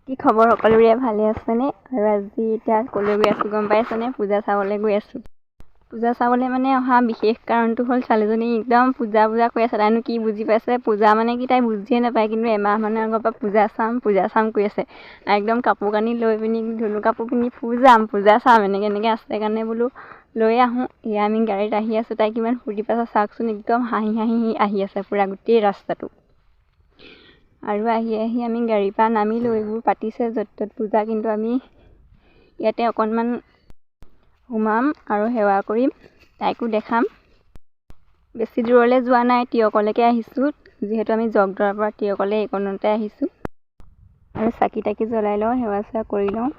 কি খবৰ সকলোৰে ভালে আছেনে? আৰু আজি এতিয়া ক'লৈ গৈ আছোঁ গম পাইছেনে? পূজা চাবলৈ গৈ আছোঁ। পূজা চাবলৈ মানে অহা বিশেষ কাৰণটো হ'ল ছোৱালীজনী একদম পূজা কৈ আছে। তাইনো কি বুজি পাইছে? পূজা মানে কি তাই বুজিয়ে নাপায়, কিন্তু এমাহ মানৰ আগৰ পৰা পূজা চাম কৰি আছে। একদম কাপোৰ কানি লৈ পিনি ধুনু কাপোৰ পিন্ধি পূজা চাম এনেকৈ আছে কাৰণে বোলো লৈ আহোঁ। এয়া আমি গাড়ীত আহি আছোঁ, তাই কিমান ফূৰ্তি পাইছে চাওকচোন, একদম হাঁহি আহি আছে পূৰা গোটেই ৰাস্তাটো। আৰু আহি আমি গাড়ীৰ পৰা নামিলোঁ। এইবোৰ পাতিছে য'ত ত'ত পূজা, কিন্তু আমি ইয়াতে অকণমান সোমাম আৰু সেৱা কৰিম, তাইকো দেখাম। বেছি দূৰলৈ যোৱা নাই, টিয়কলৈকে আহিছোঁ, যিহেতু আমি জগদৰাৰ পৰা টিয়কলৈ এইকণতে আহিছোঁ। আৰু চাকি তাকি জ্বলাই লওঁ, সেৱা চেৱা কৰি লওঁ,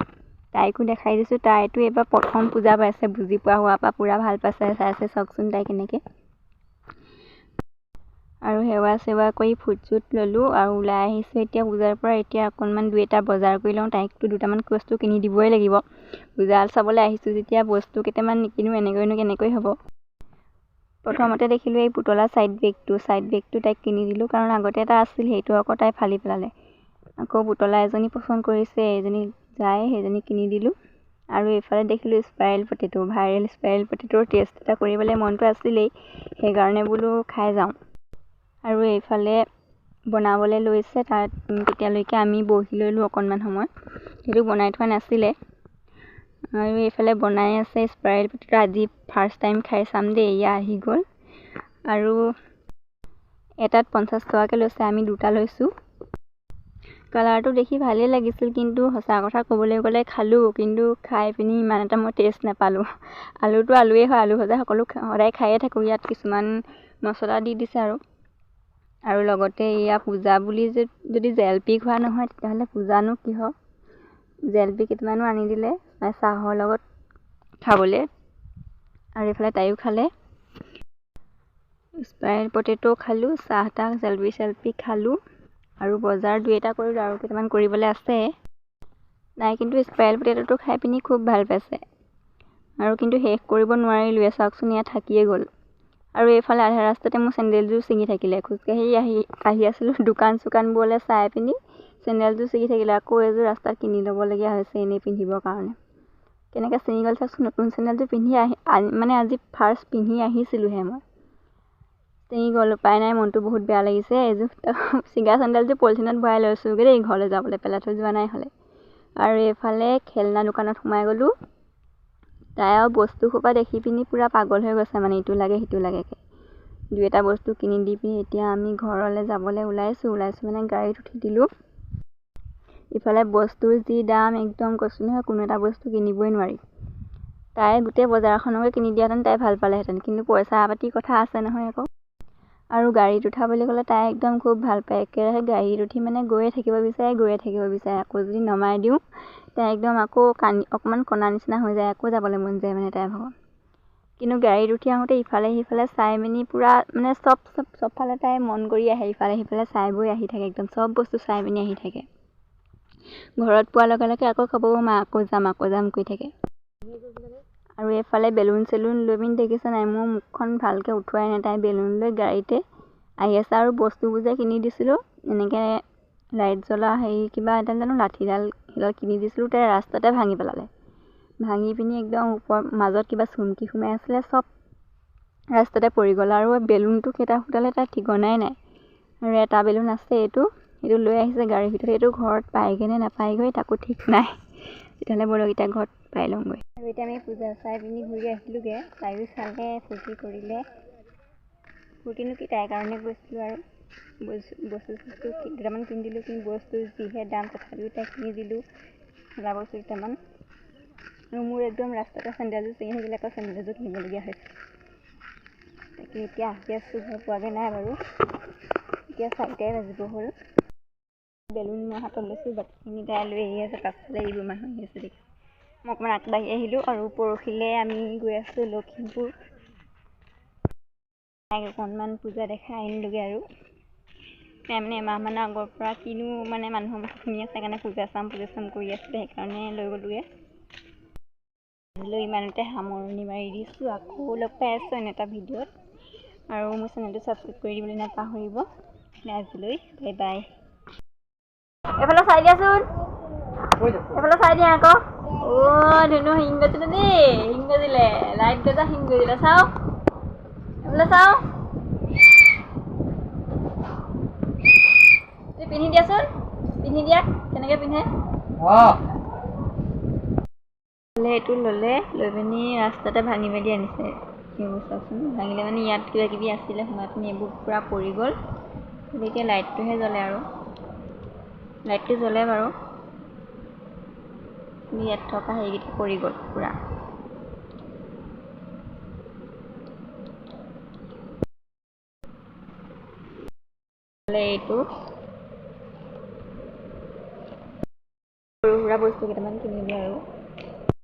তাইকো দেখাই দিছোঁ। তাইতো এইবাৰ প্ৰথম পূজা পাইছে, বুজি পোৱা হোৱাৰ পৰা পূৰা ভাল পাইছে, চাইছে চাওকচোন তাই কেনেকৈ। আৰু সেৱা চেৱা কৰি ফুট চুট ল'লোঁ আৰু ওলাই আহিছোঁ এতিয়া পূজাৰ পৰা। এতিয়া অকণমান 2-এটা বজাৰ কৰি লওঁ, তাইকতো দুটামান বস্তু কিনি দিবই লাগিব। পূজা চাবলৈ আহিছোঁ যেতিয়া বস্তু কেইটামান নিকিনো এনেকৈনো কেনেকৈ হ'ব। প্ৰথমতে দেখিলোঁ এই পুতলা ছাইড বেগটো তাইক কিনি দিলোঁ, কাৰণ আগতে এটা আছিল, সেইটো আকৌ তাই ফালি পেলালে। আকৌ পুতলা এজনী পচন্দ কৰিছে, এজনী যায়, সেইজনী কিনি দিলোঁ। আৰু এইফালে দেখিলোঁ ভাইৰেল স্পাইৰেল পটেটোৰ টেষ্ট এটা কৰিবলৈ মনটো আছিলেই, সেইকাৰণে বোলো খাই যাওঁ। আৰু এইফালে বনাবলৈ লৈছে, তাত তেতিয়ালৈকে আমি বহি ল'লোঁ অকণমান সময়, সেইটো বনাই থোৱা নাছিলে। আৰু এইফালে বনাই আছে স্পাইৰেল পটেটো, আজি ফাৰ্ষ্ট টাইম খাই চাম দেই, এয়া আহি গ'ল। আৰু এটাত 50 টকাকৈ লৈছে, আমি 2টা লৈছোঁ। কালাৰটো দেখি ভালেই লাগিছিল, কিন্তু সঁচা কথা ক'বলৈ গ'লে খালোঁ, কিন্তু খাই পিনি ইমান এটা মই টেষ্ট নাপালোঁ। আলুটো আলুৱেই হয়, আলু ভজা সদায় খায়ে থাকোঁ, ইয়াত কিছুমান মছলা দি দিছে আৰু লগতে এয়া পূজা বুলি যদি জেলপি খোৱা নহয় তেতিয়াহ'লে পূজানো কি হয়। জেলপি কেইটামানো আনি দিলে চাহৰ লগত খাবলৈ। আৰু এইফালে তাইও খালে, স্পাইৰেল পটেটো খালোঁ, চাহ জেলপি খালোঁ। আৰু বজাৰ 2-এটা কৰিলোঁ, আৰু কেইটামান কৰিবলৈ আছে। তাই কিন্তু স্পাইৰেল পটেটোটো খাই পিনি খুব ভাল পাইছে, আৰু কিন্তু শেষ কৰিব নোৱাৰিলোঁৱে, চাওকচোন ইয়াত থাকিয়ে গ'ল। আৰু এইফালে আধা ৰাস্তাতে মোৰ চেণ্ডেলযোৰ ছিঙি থাকিলে, খোজকাঢ়ি আহি আছিলোঁ, দোকান চোকানবোৰলৈ চাই পিনি চেণ্ডেলযোৰ ছিঙি থাকিলে। আকৌ এযোৰ ৰাস্তাত কিনি ল'বলগীয়া হৈছে এনেই পিন্ধিবৰ কাৰণে। কেনেকৈ ছিঙি গ'ল চাওকচোন। নতুন চেণ্ডেলযোৰ পিন্ধি মানে আজি ফাৰ্ষ্ট পিন্ধি আহিছিলোঁহে মই, ছিঙি গ'ল, উপায় নাই, মনটো বহুত বেয়া লাগিছে। এইযোৰ ছিঙা চেণ্ডেলযোৰ পলিথিনত ভৰাই লৈছোঁগৈ দেই, ঘৰলৈ যাবলৈ, পেলাই থৈ যোৱা নাই হ'লে। আৰু এইফালে খেলনা দোকানত সোমাই গ'লোঁ। তাই আৰু বস্তু সোপা দেখি পিনি পূৰা পাগল হৈ গৈছে, মানে ইটো লাগে সিটো লাগেকৈ। 2-এটা বস্তু কিনি দি পিনি এতিয়া আমি ঘৰলৈ যাবলৈ ওলাইছোঁ মানে গাড়ীত উঠি দিলোঁ। ইফালে বস্তুৰ যি দাম, একদম কৈছোঁ নহয়, কোনো এটা বস্তু কিনিবই নোৱাৰি। তাই গোটেই বজাৰখনকে কিনি দিয়াহেঁতেন তাই ভাল পালেহেঁতেন, কিন্তু পইচা পাতিৰ কথা আছে নহয় আকৌ। আৰু গাড়ীত উঠা বুলি ক'লে তাই একদম খুব ভাল পায়, একেৰাহে গাড়ীত উঠি মানে গৈয়ে থাকিব বিচাৰে। আকৌ যদি নমাই দিওঁ তাই একদম আকৌ অকণমান কণা নিচিনা হৈ যায়, আকৌ যাবলৈ মন যায় মানে তাইৰ ভাগৰ। কিন্তু গাড়ীত উঠি আহোঁতে ইফালে সিফালে চাই মেলি পূৰা মানে চবফালে তাই মন কৰি আহে, ইফালে সিফালে চাই বৈ আহি থাকে, একদম চব বস্তু চাই পিনি আহি থাকে। ঘৰত পোৱাৰ লগে লগে আকৌ ক'ব, মা আকৌ যাম কৰি থাকে। আৰু এইফালে বেলুন চেলুন লৈ পিনি দেখিছে নাই, মোৰ মুখখন ভালকৈ উঠোৱাই নাই, তাই বেলুন লৈ গাড়ীতে আহি আছে। আৰু বস্তুবোৰ যে কিনি দিছিলোঁ, এনেকৈ লাইট জ্বলা কিবা এটা জানো লাঠিডাল সেইডাল কিনি দিছিলোঁ, তাই ৰাস্তাতে ভাঙি পেলালে। ভাঙি পিনি একদম মাজত কিবা চুমকি সোমাই আছিলে, চব ৰাস্তাতে পৰি গ'ল। আৰু বেলুনটো কেইটা ফুটালে তাৰ ঠিকনাই নাই। আৰু এটা বেলুন আছে, এইটো লৈ আহিছে গাড়ীৰ ভিতৰত, এইটো ঘৰত পায়গৈ নে নাপায়গৈ তাকো ঠিক নাই। তেতিয়াহ'লে বলক এতিয়া ঘৰত পাই লওঁগৈ। আৰু এতিয়া আমি পূজা চাই পিনি ঘূৰি আহিলোঁগৈ, তাইও চালে, ফূৰ্তি কৰিলে। ফূৰ্তিনো কি, তাইৰ কাৰণে গৈছিলোঁ। আৰু বস্তু দুটামান কিনি দিলোঁ, কিন্তু বস্তু যিহে দাম তথাপিও তাইক কিনি দিলোঁ খেলা বস্তু দুটামান। আৰু মোৰ একদম ৰাস্তাতে চেণ্ডেলযোৰ ছিঙি থাকিলে, আকৌ চেণ্ডেলযোৰ কিনিবলগীয়া হৈছে। তাকে এতিয়া আহি আছোঁ, ঘৰ পোৱাগৈ নাই বাৰু, এতিয়া 4টাই বাজিব হ'ল। বেলুন মই হাতত লৈছোঁ, বাকীখিনি তাই লৈ আহি আছে, পাছফালে এইবোৰ মানুহ আহি আছে দেখি মই অকণমান আগবাঢ়ি আহিলোঁ। আৰু পৰহিলৈ আমি গৈ আছোঁ লখিমপুৰ, তাইক অকণমান পূজা দেখাই আনিলোগৈ। আৰু তাই মানে এমাহমানৰ আগৰ পৰা কিনো মানে মানুহৰ মুখত শুনি আছে, সেইকাৰণে পূজা চাম কৰি আছিলে, সেইকাৰণে লৈ গ'লোগৈ। আজিলৈ ইমানতে সামৰণি মাৰি দিছোঁ, আকৌ লগ পাই আছোঁ এনে এটা ভিডিঅ'ত। আৰু মোৰ চেনেলটো ছাবস্ক্ৰাইব কৰি দিবলৈ নাপাহৰিব। আজিলৈ বাই বাই। এইফালে চাই দিয়াচোন। এইফালে চাই দিয়া আকৌ ধুনু শিং গজিলে দেই শিং গজিলে লাইট গজা শিং গজিলে চাওঁ এইফালে চাওঁ তুমি পিন্ধি দিয়াচোন পিন্ধি দিয়া কেনেকৈ পিন্ধে এইটো ল'লে লৈ পিনি ৰাস্তাতে ভাঙি মেলি আনিছে এইবোৰ চাওকচোন ভাঙিলে মানে ইয়াত কিবা কিবি আছিলে সোমাই পিনি এইবোৰ পূৰা পৰি গ'ল এতিয়া লাইটটোহে জ্বলে আৰু লাইটটো জ্বলে বাৰু ইয়াত থকা হেৰিকেইটা পৰি গ'ল পূৰা এইটো সৰু সুৰা বস্তু কেইটামান কিনিলোঁ আৰু